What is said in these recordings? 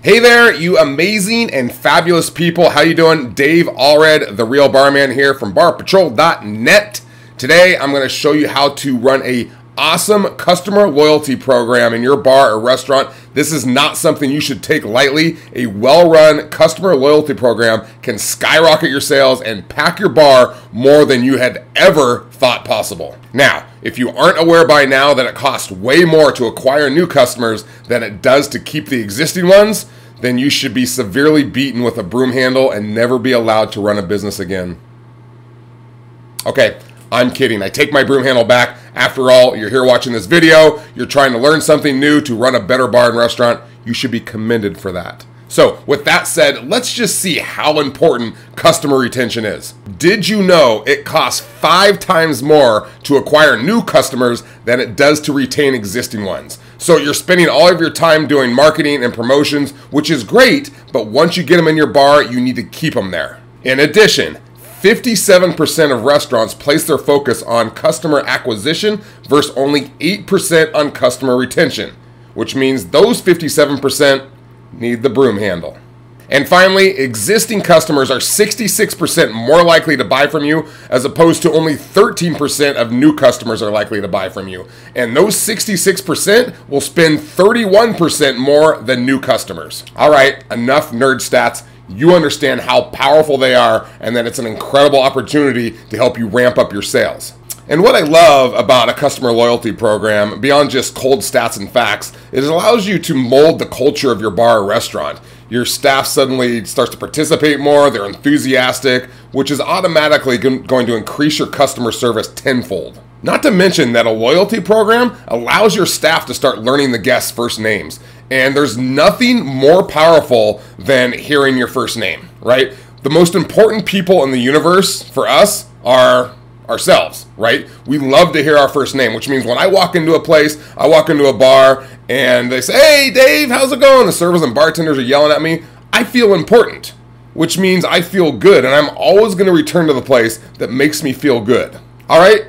Hey there, you amazing and fabulous people. How you doing? Dave Allred, the Real Barman here from barpatrol.net. Today, I'm going to show you how to run a awesome customer loyalty program in your bar or restaurant. This is not something you should take lightly. A well-run customer loyalty program can skyrocket your sales and pack your bar more than you had ever thought possible. Now, if you aren't aware by now that it costs way more to acquire new customers than it does to keep the existing ones, then you should be severely beaten with a broom handle and never be allowed to run a business again. Okay, I'm kidding. I take my broom handle back. After all, you're here watching this video. You're trying to learn something new to run a better bar and restaurant. You should be commended for that. So with that said, let's just see how important customer retention is. Did you know it costs 5 times more to acquire new customers than it does to retain existing ones? So you're spending all of your time doing marketing and promotions, which is great, but once you get them in your bar, you need to keep them there. In addition, 57% of restaurants place their focus on customer acquisition versus only 8% on customer retention, which means those 57% need the broom handle. And finally, existing customers are 66% more likely to buy from you, as opposed to only 13% of new customers are likely to buy from you. And those 66% will spend 31% more than new customers. All right, enough nerd stats. You understand how powerful they are and that it's an incredible opportunity to help you ramp up your sales. And what I love about a customer loyalty program, beyond just cold stats and facts, is it allows you to mold the culture of your bar or restaurant. Your staff suddenly starts to participate more, they're enthusiastic, which is automatically going to increase your customer service tenfold. Not to mention that a loyalty program allows your staff to start learning the guests' first names. And there's nothing more powerful than hearing your first name, right? The most important people in the universe for us are ourselves, right? We love to hear our first name, which means when I walk into a place, I walk into a bar and they say, "Hey Dave, how's it going?" The servers and bartenders are yelling at me. I feel important, which means I feel good, and I'm always going to return to the place that makes me feel good. All right?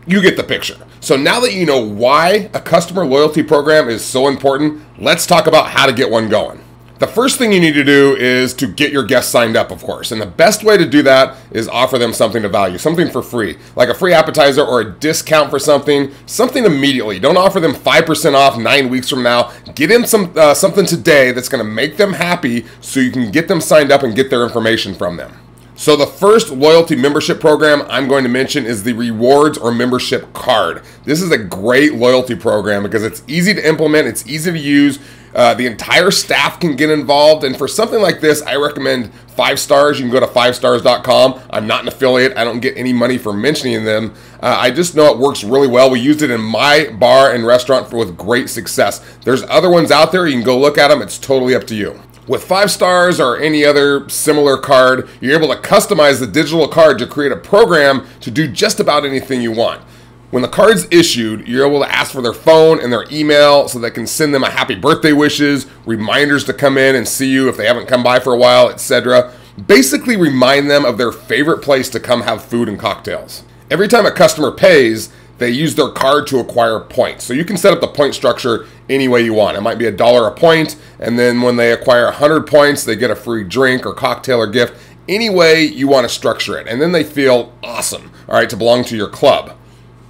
You get the picture. So now that you know why a customer loyalty program is so important, let's talk about how to get one going. The first thing you need to do is to get your guests signed up, of course. And the best way to do that is offer them something to value, something for free, like a free appetizer or a discount for something immediately. Don't offer them 5% off 9 weeks from now. Get them something today that's going to make them happy so you can get them signed up and get their information from them. So the first loyalty membership program I'm going to mention is the rewards or membership card. This is a great loyalty program because it's easy to implement, it's easy to use. The entire staff can get involved, and for something like this, I recommend 5 stars. You can go to 5stars.com. I'm not an affiliate. I don't get any money for mentioning them. I just know it works really well. We used it in my bar and restaurant with great success. There's other ones out there. You can go look at them. It's totally up to you. With 5 stars or any other similar card, you're able to customize the digital card to create a program to do just about anything you want. When the card's issued, you're able to ask for their phone and their email so they can send them a happy birthday wishes, reminders to come in and see you if they haven't come by for a while, etc. Basically remind them of their favorite place to come have food and cocktails. Every time a customer pays, they use their card to acquire points. So you can set up the point structure any way you want. It might be $1 a point, and then when they acquire 100 points, they get a free drink or cocktail or gift. Any way you want to structure it. And then they feel awesome, all right, to belong to your club.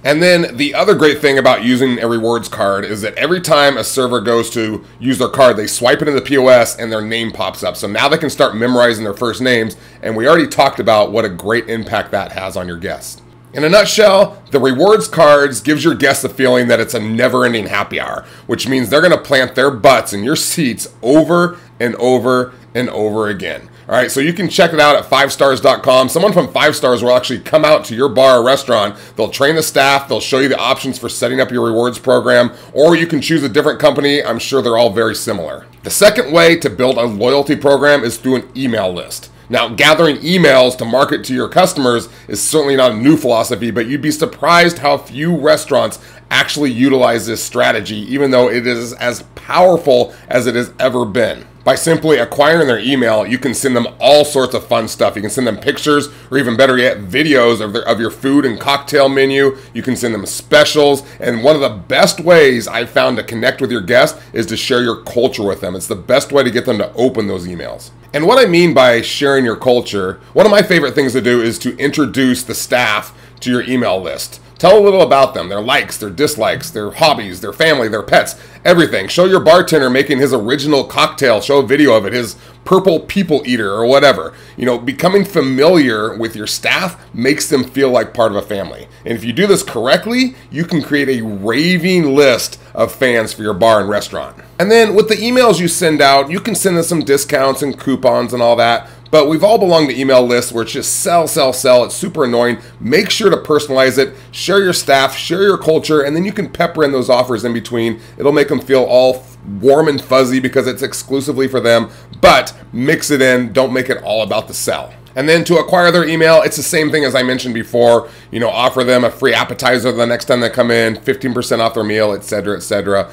And then the other great thing about using a rewards card is that every time a server goes to use their card, they swipe it in the POS and their name pops up. So now they can start memorizing their first names. And we already talked about what a great impact that has on your guests. In a nutshell, the rewards cards gives your guests a feeling that it's a never-ending happy hour, which means they're going to plant their butts in your seats over and over and over again. All right, so you can check it out at 5stars.com. Someone from 5 Stars will actually come out to your bar or restaurant. They'll train the staff. They'll show you the options for setting up your rewards program, or you can choose a different company. I'm sure they're all very similar. The second way to build a loyalty program is through an email list. Now, gathering emails to market to your customers is certainly not a new philosophy, but you'd be surprised how few restaurants actually utilize this strategy, even though it is as powerful as it has ever been. By simply acquiring their email, you can send them all sorts of fun stuff. You can send them pictures, or even better yet, videos of your food and cocktail menu. You can send them specials. And one of the best ways I've found to connect with your guests is to share your culture with them. It's the best way to get them to open those emails. And what I mean by sharing your culture, one of my favorite things to do is to introduce the staff to your email list. Tell a little about them, their likes, their dislikes, their hobbies, their family, their pets, everything. Show your bartender making his original cocktail, show a video of it, his purple people eater or whatever. You know, becoming familiar with your staff makes them feel like part of a family. And if you do this correctly, you can create a raving list of fans for your bar and restaurant. And then with the emails you send out, you can send them some discounts and coupons and all that. But we've all belonged to email lists where it's just sell, sell, sell. It's super annoying. Make sure to personalize it, share your staff, share your culture, and then you can pepper in those offers in between. It'll make them feel all warm and fuzzy because it's exclusively for them, but mix it in. Don't make it all about the sell. And then to acquire their email, it's the same thing as I mentioned before. You know, offer them a free appetizer the next time they come in, 15% off their meal, etc., etc.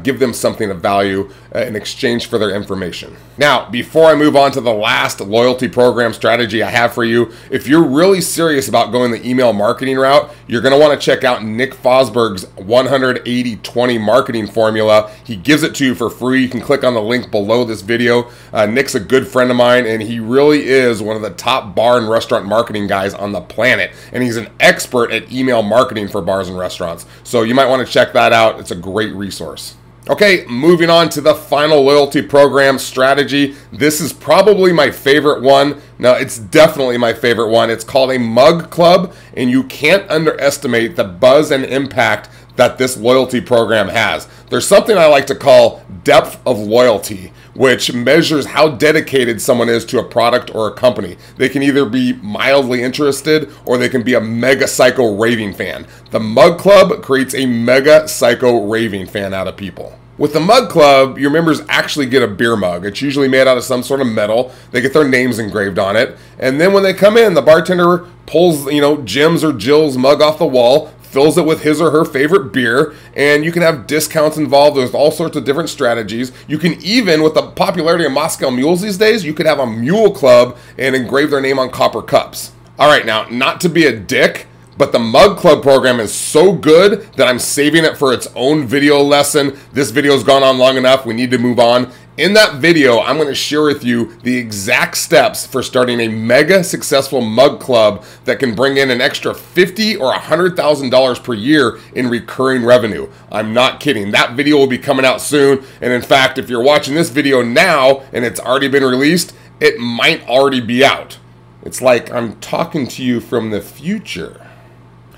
Give them something of value in exchange for their information. Now, before I move on to the last loyalty program strategy I have for you, if you're really serious about going the email marketing route, you're going to want to check out Nick Fosberg's 180-20 marketing formula. He gives it to you for free. You can click on the link below this video. Nick's a good friend of mine, and he really is one of the top bar and restaurant marketing guys on the planet. And he's an expert at email marketing for bars and restaurants. So you might want to check that out. It's a great resource. Okay, moving on to the final loyalty program strategy. This is probably my favorite one. Now, it's definitely my favorite one. It's called a mug club, and you can't underestimate the buzz and impact that this loyalty program has. There's something I like to call depth of loyalty, which measures how dedicated someone is to a product or a company. They can either be mildly interested or they can be a mega psycho raving fan. The Mug Club creates a mega psycho raving fan out of people. With the Mug Club, your members actually get a beer mug. It's usually made out of some sort of metal. They get their names engraved on it. And then when they come in, the bartender pulls, Jim's or Jill's mug off the wall, fills it with his or her favorite beer, and you can have discounts involved. There's all sorts of different strategies. You can even, with the popularity of Moscow mules these days, you could have a mule club and engrave their name on copper cups. All right, now, not to be a dick, but the Mug Club program is so good that I'm saving it for its own video lesson. This video's gone on long enough. We need to move on. In that video, I'm going to share with you the exact steps for starting a mega successful mug club that can bring in an extra $50,000 or $100,000 per year in recurring revenue. I'm not kidding. That video will be coming out soon. And in fact, if you're watching this video now and it's already been released, it might already be out. It's like I'm talking to you from the future.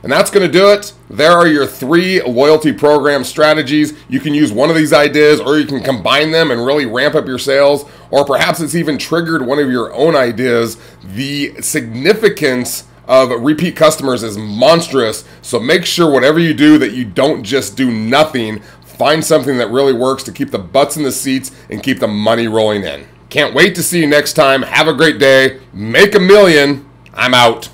And that's going to do it. There are your 3 loyalty program strategies. You can use one of these ideas, or you can combine them and really ramp up your sales, or perhaps it's even triggered one of your own ideas. The significance of repeat customers is monstrous, so make sure whatever you do that you don't just do nothing. Find something that really works to keep the butts in the seats and keep the money rolling in. Can't wait to see you next time. Have a great day. Make a million. I'm out.